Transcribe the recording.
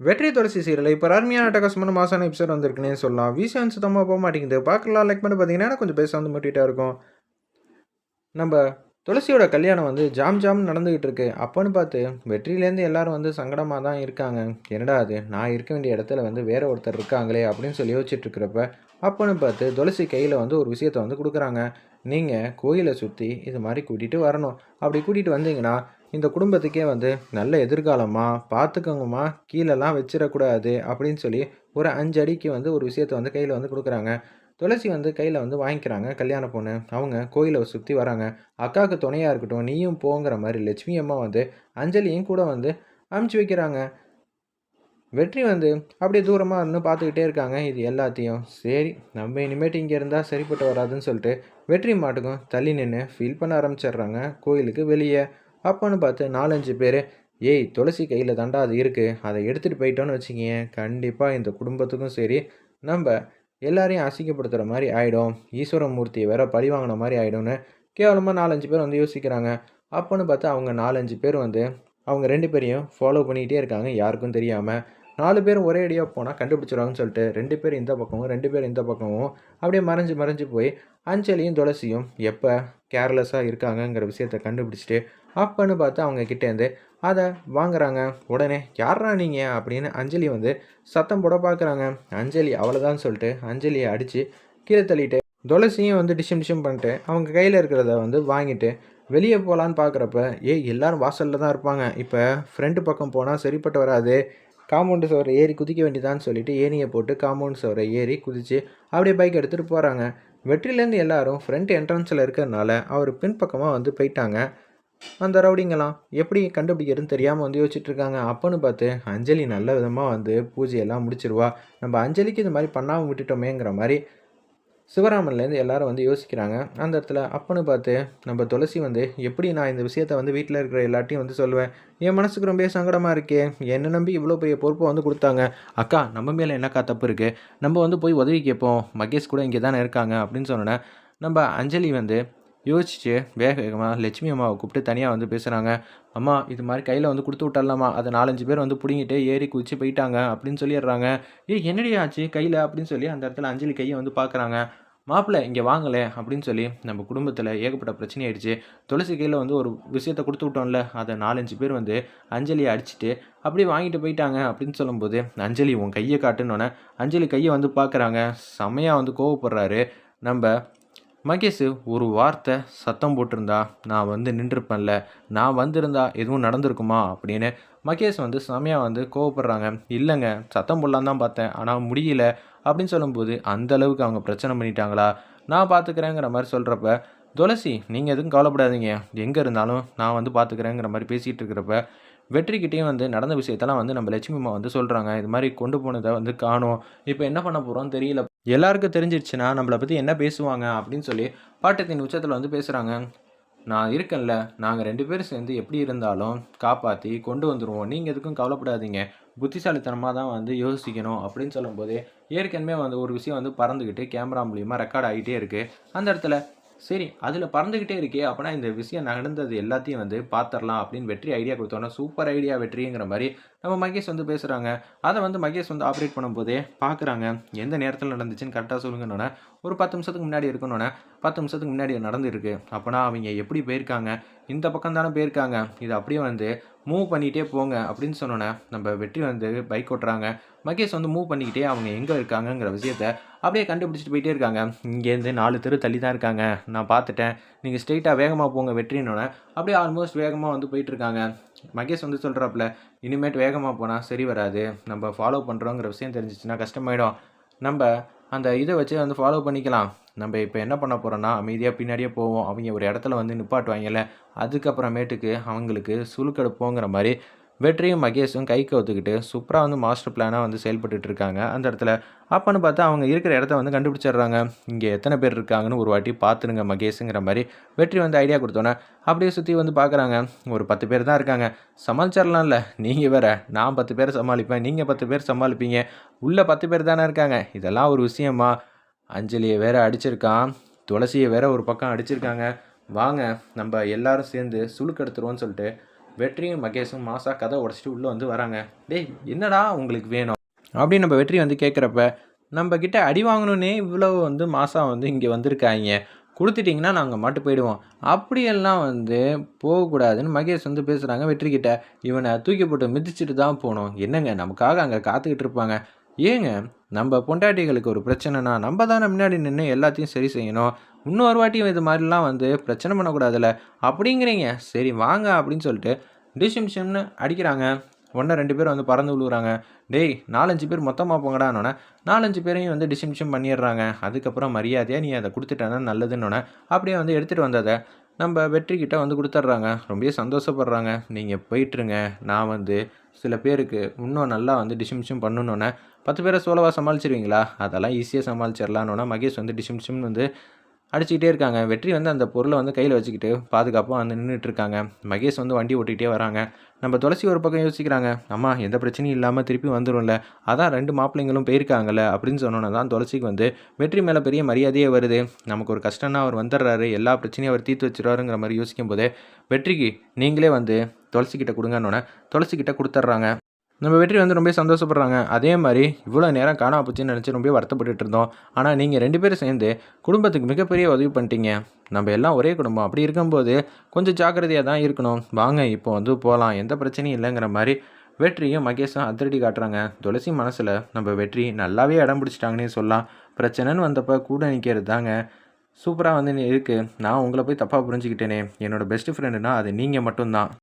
வெற்றி துளசி சீரியல் இப்போ அருமையான அட்டகாசமான மாசான எபிசோட் வந்திருக்குன்னே சொல்லலாம். விஷயம் சுத்தமாக போக மாட்டேங்குது. பார்க்கலாம் லைக் பண்ணி பார்த்தீங்கன்னா கொஞ்சம் பேச வந்து மட்டிகிட்டா இருக்கும். நம்ம துளசியோட கல்யாணம் வந்து ஜாம் நடந்துகிட்டு இருக்கு. அப்போன்னு பார்த்து வெற்றிலேருந்து எல்லாரும் வந்து சங்கடமாக தான் இருக்காங்க. என்னடா அது நான் இருக்க வேண்டிய இடத்துல வந்து வேற ஒருத்தர் இருக்காங்களே அப்படின்னு சொல்லி யோசிச்சுட்டு இருக்கிறப்ப அப்போன்னு பார்த்து துளசி கையில் வந்து ஒரு விஷயத்த வந்து கொடுக்குறாங்க. நீங்கள் கோயிலை சுற்றி இது மாதிரி கூட்டிகிட்டு வரணும். அப்படி கூட்டிகிட்டு வந்தீங்கன்னா இந்த குடும்பத்துக்கே வந்து நல்ல எதிர்காலமா பார்த்துக்கோங்கம்மா, கீழெல்லாம் வச்சிடக்கூடாது அப்படின்னு சொல்லி ஒரு 5 அடிக்கு வந்து ஒரு விஷயத்த வந்து கையில் வந்து கொடுக்குறாங்க. துளசி வந்து கையில் வந்து வாங்கிக்கிறாங்க கல்யாண பொண்ணு. அவங்க கோயிலை சுற்றி வராங்க. அக்காவுக்கு துணையாக இருக்கட்டும் நீயும் போங்கிற மாதிரி லட்சுமி அம்மா வந்து அஞ்சலியும் கூட வந்து அமுச்சு வைக்கிறாங்க. வெற்றி வந்து அப்படியே தூரமாக இருந்து பார்த்துக்கிட்டே இருக்காங்க இது எல்லாத்தையும். சரி நம்ம இனிமேட்டு இங்கே இருந்தால் சரிப்பட்டு வராதுன்னு சொல்லிட்டு வெற்றி மாட்டுக்கும் தள்ளி நின்று ஃபீல் பண்ண ஆரம்பிச்சிடுறாங்க கோயிலுக்கு வெளியே. அப்போன்னு பார்த்து 4-5 பேர், ஏய் துளசி கையில் தாண்டா அது இருக்குது, அதை எடுத்துகிட்டு போயிட்டோன்னு வச்சுக்கிங்க கண்டிப்பாக இந்த குடும்பத்துக்கும் சரி நம்ம எல்லாரையும் அசிங்கப்படுத்துகிற மாதிரி ஆகிடும், ஈஸ்வரமூர்த்தியை வேற பழி வாங்கின மாதிரி ஆகிடும்னு கேவலமாக 4-5 பேர் வந்து யோசிக்கிறாங்க. அப்போன்னு பார்த்து அவங்க 4-5 பேர் வந்து அவங்க 2 பேரையும் ஃபாலோ பண்ணிக்கிட்டே இருக்காங்க யாருக்கும் தெரியாமல். 4 பேரும் ஒரே அடியாக போனால் கண்டுபிடிச்சிடுவாங்கன்னு சொல்லிட்டு 2 பேர் இந்த பக்கமும் 2 பேர் இந்த பக்கமும் அப்படியே மறைஞ்சு போய் அஞ்சலியும் துளசியும் எப்போ கேர்லெஸ்ஸாக இருக்காங்கங்கிற விஷயத்த கண்டுபிடிச்சிட்டு அப்போன்னு பார்த்து அவங்க கிட்டேருந்து அதை வாங்குறாங்க. உடனே யாரா நீங்கள் அப்படின்னு அஞ்சலி வந்து சத்தம் போட பார்க்குறாங்க. அஞ்சலி அவ்வளோதான் சொல்லிட்டு அஞ்சலியை அடித்து கீழே தள்ளிட்டு துளசியும் வந்து டிஷம் பண்ணிட்டு அவங்க கையில் இருக்கிறத வந்து வாங்கிட்டு வெளியே போகலான்னு பார்க்குறப்ப எல்லோரும் வாசலில் தான் இருப்பாங்க, இப்போ ஃப்ரெண்டு பக்கம் போனால் சரிப்பட்டு வராது, காம்பவுண்டு சுவரை ஏறி குதிக்க வேண்டியதான்னு சொல்லிட்டு ஏணியை போட்டு காம்பவுண்டு சுவரை ஏறி குதித்து அப்படியே பைக் எடுத்துகிட்டு போகிறாங்க. வெற்றிலேருந்து எல்லாரும் ஃப்ரண்ட் என்ட்ரன்ஸில் இருக்கிறதுனால அவர் பின்பக்கமாக வந்து போயிட்டாங்க. அந்த ரவுடிங்கெல்லாம் எப்படி கண்டுபிடிக்கிறதுன்னு தெரியாமல் வந்து யோசிச்சுட்ருக்காங்க. அப்போன்னு பார்த்து அஞ்சலி நல்ல விதமாக வந்து பூஜையெல்லாம் முடிச்சிருவா. நம்ம அஞ்சலிக்கு இது மாதிரி பண்ணாமல் விட்டுட்டோமேங்கிற மாதிரி சிவராமன்லேருந்து எல்லாரும் வந்து யோசிக்கிறாங்க அந்த இடத்துல. அப்போன்னு பார்த்து நம்ம துளசி வந்து எப்படி நான் இந்த விஷயத்த வந்து வீட்டில் இருக்கிற எல்லாத்தையும் வந்து சொல்லுவேன், என் மனசுக்கு ரொம்ப சங்கடமாக இருக்கே, என்னை நம்பி இவ்வளோ பெரிய பொறுப்பை வந்து கொடுத்தாங்க, அக்கா நம்ம மேலே என்னக்கா தப்பு இருக்குது, நம்ம வந்து போய் உதவி கேட்போம், மகேஷ் கூட இங்கே தானே இருக்காங்க அப்படின்னு சொன்னேன். நம்ம அஞ்சலி வந்து யோசிச்சு வேகமாக லட்சுமி அம்மாவை கூப்பிட்டு தனியாக வந்து பேசுகிறாங்க. அம்மா இது மாதிரி கையில் வந்து கொடுத்து விட்டலாமா, அதை 4-5 பேர் வந்து பிடிங்கிட்டு ஏறி குதிச்சு போயிட்டாங்க அப்படின்னு சொல்லிடுறாங்க. என்னடி ஆச்சு கையில் அப்படின்னு சொல்லி அந்த இடத்துல அஞ்சலி கையை வந்து பார்க்குறாங்க. மாப்பிள்ளை இங்கே வாங்கலை அப்படின்னு சொல்லி நம்ம குடும்பத்தில் ஏகப்பட்ட பிரச்சனை ஆயிடுச்சு, துளசி கையில் வந்து ஒரு விஷயத்தை கொடுத்து விட்டோம்ல, அதை 4-5 பேர் வந்து அஞ்சலியை அடிச்சுட்டு அப்படியே வாங்கிட்டு போயிட்டாங்க அப்படின்னு சொல்லும்போது அஞ்சலி உன் கையை காட்டுன்னொன்னே அஞ்சலி கையை வந்து பார்க்குறாங்க. செம்மையாக வந்து கோவப்படுறாரு நம்ம மகேஷ். ஒரு வார்த்தை சத்தம் போட்டிருந்தா நான் வந்து நின்றுருப்பேன்ல, நான் வந்திருந்தா எதுவும் நடந்திருக்குமா அப்படின்னு மகேஷ் வந்து செமையாக வந்து கோவப்படுறாங்க. இல்லைங்க சத்தம் போடலான் தான் பார்த்தேன் ஆனால் முடியல அப்படின்னு சொல்லும்போது அந்த அளவுக்கு அவங்க பிரச்சனை பண்ணிட்டாங்களா, நான் பார்த்துக்கிறேங்கிற மாதிரி சொல்கிறப்ப துளசி நீங்கள் எதுவும் கவலைப்படாதீங்க, எங்கே இருந்தாலும் நான் வந்து பார்த்துக்கிறேங்கிற மாதிரி பேசிகிட்டு இருக்கிறப்ப வெற்றிக்கிட்டேயும் வந்து நடந்த விஷயத்தெல்லாம் வந்து நம்ம லட்சுமி அம்மா வந்து சொல்கிறாங்க. இது மாதிரி கொண்டு போனதை வந்து காணோம், இப்போ என்ன பண்ண போகிறோம்னு தெரியல, எல்லாருக்கும் தெரிஞ்சிடுச்சுன்னா நம்மளை பற்றி என்ன பேசுவாங்க அப்படின்னு சொல்லி பாட்டத்தின் உச்சத்தில் வந்து பேசுகிறாங்க. நான் இருக்கேன்ல, நாங்கள் 2 பேரும் சேர்ந்து எப்படி இருந்தாலும் காப்பாற்றி கொண்டு வந்துடுவோம், நீங்கள் எதுக்கும் கவலைப்படாதீங்க, புத்திசாலித்தனமாக தான் வந்து யோசிக்கணும் அப்படின்னு சொல்லும்போது ஏற்கனவே வந்து ஒரு விஷயம் வந்து பறந்துக்கிட்டு கேமரா மூலிமா ரெக்கார்ட் ஆகிட்டே இருக்குது அந்த இடத்துல. சரி அதில் பறந்துக்கிட்டே இருக்கே அப்போனா இந்த விஷயம் நடந்தது எல்லாத்தையும் வந்து பார்த்துடலாம் அப்படின்னு வெற்றி ஐடியா கொடுத்தோன்னா சூப்பர் ஐடியா வெற்றிங்கிற மாதிரி நம்ம மகேஷ் வந்து பேசுகிறாங்க. அதை வந்து மகேஷ் வந்து ஆப்ரேட் பண்ணும்போதே பார்க்குறாங்க எந்த நேரத்தில் நடந்துச்சுன்னு கரெக்டாக சொல்லுங்கன்னொன்னே ஒரு 10 நிமிஷத்துக்கு முன்னாடி இருக்கணுன்னே 10 நிமிஷத்துக்கு முன்னாடி நடந்துருக்கு. அப்போனா அவங்க எப்படி போயிருக்காங்க, இந்த பக்கம் தானே போயிருக்காங்க, இது அப்படியே வந்து மூவ் பண்ணிகிட்டே போங்க அப்படின்னு சொன்னோன்னே நம்ம வெற்றி வந்து பைக் ஓட்டுறாங்க. மகேஷ் வந்து மூவ் பண்ணிக்கிட்டே அவங்க எங்கே இருக்காங்கங்கிற விஷயத்த அப்படியே கண்டுபிடிச்சிட்டு போயிட்டே இருக்காங்க. இங்கேருந்து 4 தெரு தள்ளி தான் இருக்காங்க, நான் பார்த்துட்டேன், நீங்கள் ஸ்ட்ரெயிட்டாக வேகமாக போங்க வெற்றினோன்னே அப்படியே ஆல்மோஸ்ட் வேகமாக வந்து போயிட்டுருக்காங்க. மகேஷ் வந்து சொல்கிறாப்புல இனிமேட்டு வேகமாக போனால் சரி வராது, நம்ம ஃபாலோ பண்ணுறோங்கிற விஷயம் தெரிஞ்சிச்சுன்னா கஷ்டமாயிடும், நம்ம அந்த இதை வச்சு வந்து ஃபாலோ பண்ணிக்கலாம், நம்ம இப்போ என்ன பண்ண போகிறோன்னா அமைதியாக பின்னாடியே போவோம், அவங்க ஒரு இடத்துல வந்து நிப்பாட்டுவாங்கல்ல அதுக்கப்புறமேட்டுக்கு அவங்களுக்கு சுழுக்கெடுப்போங்கிற மாதிரி வெற்றியும் மகேஷும் கை கவுத்துக்கிட்டு சூப்பராக வந்து மாஸ்டர் பிளானாக வந்து செயல்பட்டு இருக்காங்க அந்த இடத்துல. அப்போன்னு பார்த்தா அவங்க இருக்கிற இடத்த வந்து கண்டுபிடிச்சிடுறாங்க. இங்கே எத்தனை பேர் இருக்காங்கன்னு ஒரு வாட்டி பார்த்துருங்க மகேஷுங்கிற மாதிரி வெற்றி வந்து ஐடியா கொடுத்தோன்னே அப்படியே சுற்றி வந்து பார்க்குறாங்க. ஒரு 10 பேர் தான் இருக்காங்க, சமாளிச்சிடலாம்ல, நீங்கள் வேற, நான் 10 பேர் சமாளிப்பேன், நீங்கள் 10 பேர் சமாளிப்பீங்க, உள்ளே 10 பேர் தானே இருக்காங்க, இதெல்லாம் ஒரு விஷயமா, அஞ்சலியை வேற அடிச்சிருக்கான், துளசியை வேற ஒரு பக்கம் அடிச்சிருக்காங்க, வாங்க நம்ம எல்லாரும் சேர்ந்து சுழுக்கெடுத்துருவோன்னு சொல்லிட்டு வெற்றியும் மகேஷும் மாசா கதை உடச்சிட்டு உள்ளே வந்து வராங்க. டேய் என்னடா உங்களுக்கு வேணும் அப்படின்னு நம்ம வெற்றி வந்து கேட்குறப்ப, நம்ம கிட்ட அடி வாங்கணுன்னே இவ்வளவு வந்து மாசா வந்து இங்கே வந்திருக்காங்க, குடுத்துட்டீங்கன்னா நாங்கள் மாட்டு போயிடுவோம், அப்படியெல்லாம் வந்து போகக்கூடாதுன்னு மகேஷ் வந்து பேசுகிறாங்க வெற்றிக்கிட்ட. இவனை தூக்கி போட்டு மிதிச்சுட்டு தான் போகணும். என்னங்க நமக்காக அங்கே காத்துக்கிட்டு இருப்பாங்க. ஏங்க நம்ம பொண்டாட்டிகளுக்கு ஒரு பிரச்சனைனா நம்ம தானே முன்னாடி நின்று எல்லாத்தையும் சரி செய்யணும். இன்னொரு வாட்டி இது மாதிரிலாம் வந்து பிரச்சனை பண்ணக்கூடாதுல்ல அப்படிங்கிறீங்க. சரி வாங்க அப்படின்னு சொல்லிட்டு டிஷிம் ஷிம்னு அடிக்கிறாங்க. ஒன்று 2 பேர் வந்து பறந்து விழுகுறாங்க. டேய் 4, 5 பேர் மொத்தமாக போங்கடான்னொன்னே 4, 5 பேரையும் வந்து டிஷிம் ஷிம் பண்ணிடுறாங்க. அதுக்கப்புறம் மரியாதையாக நீ அதை கொடுத்துட்டேன்னா நல்லதுன்னொன்னே அப்படியே வந்து எடுத்துகிட்டு வந்ததை நம்ம வெற்றிக்கிட்ட வந்து கொடுத்துட்றாங்க. ரொம்பவே சந்தோஷப்படுறாங்க. நீங்கள் போயிட்டுருங்க, நான் வந்து சில பேருக்கு இன்னும் நல்லா வந்து டிஷிம் ஷிம் பண்ணணுன்னே 10 பேரை சோலவா சமாளிச்சிருவீங்களா? அதெல்லாம் ஈஸியாக சமாளிச்சிடலான்னொன்னே மகேஷ் வந்து டிஷிம் ஷிம்னு வந்து அடிச்சுக்கிட்டே இருக்காங்க. வெற்றி வந்து அந்த பொருளை வந்து கையில் வச்சுக்கிட்டு பாதுகாப்பாக வந்து நின்றுட்டுருக்காங்க. மகேஷ் வந்து வண்டி ஓட்டிகிட்டே வராங்க. நம்ம துளசி ஒரு பக்கம் யோசிக்கிறாங்க. அம்மா எந்த பிரச்சனையும் இல்லாமல் திருப்பி வந்துடும்ல, அதான் 2 மாப்பிள்ளைங்களும் போயிருக்காங்கல்ல அப்படின்னு சொன்னோன்னே தான் துளசிக்கு வந்து வெற்றி மேலே பெரிய மரியாதையே வருது. நமக்கு ஒரு கஷ்டம்னா அவர் வந்துடுறாரு, எல்லா பிரச்சனையும் அவர் தீர்த்து வச்சுருவாருங்கிற மாதிரி யோசிக்கும் போதே வெற்றிக்கு நீங்களே வந்து துளசிக்கிட்ட கொடுங்கன்னொன்னே துளசிக்கிட்ட கொடுத்துட்றாங்க. நம்ம வெற்றி வந்து ரொம்ப சந்தோஷப்படுறாங்க. அதே மாதிரி இவ்வளோ நேரம் காணாம போச்சுன்னு நினச்சி ரொம்ப வருத்தப்பட்டுட்டு இருந்தோம். ஆனால் நீங்கள் 2 பேரும் சேர்ந்து குடும்பத்துக்கு மிகப்பெரிய உதவி பண்ணிட்டீங்க. நம்ம எல்லாம் ஒரே குடும்பம். அப்படி இருக்கும்போது கொஞ்சம் ஜாக்கிரதையாக தான் இருக்கணும். வாங்க இப்போ வந்து போகலாம், எந்த பிரச்சனையும் இல்லைங்கிற மாதிரி வெற்றியும் மகேஷும் அதிரடி காட்டுறாங்க. துளசி மனசில் நம்ம வெற்றி நல்லாவே இடம் பிடிச்சிட்டாங்கன்னே சொல்லலாம். பிரச்சனைன்னு வந்தப்போ கூட நிற்கிறது தாங்க சூப்பராக வந்து இருக்குது. நான் உங்களை போய் தப்பாக புரிஞ்சுக்கிட்டேனே. என்னோட பெஸ்ட் ஃப்ரெண்டுனா அது நீங்கள் மட்டும்தான்.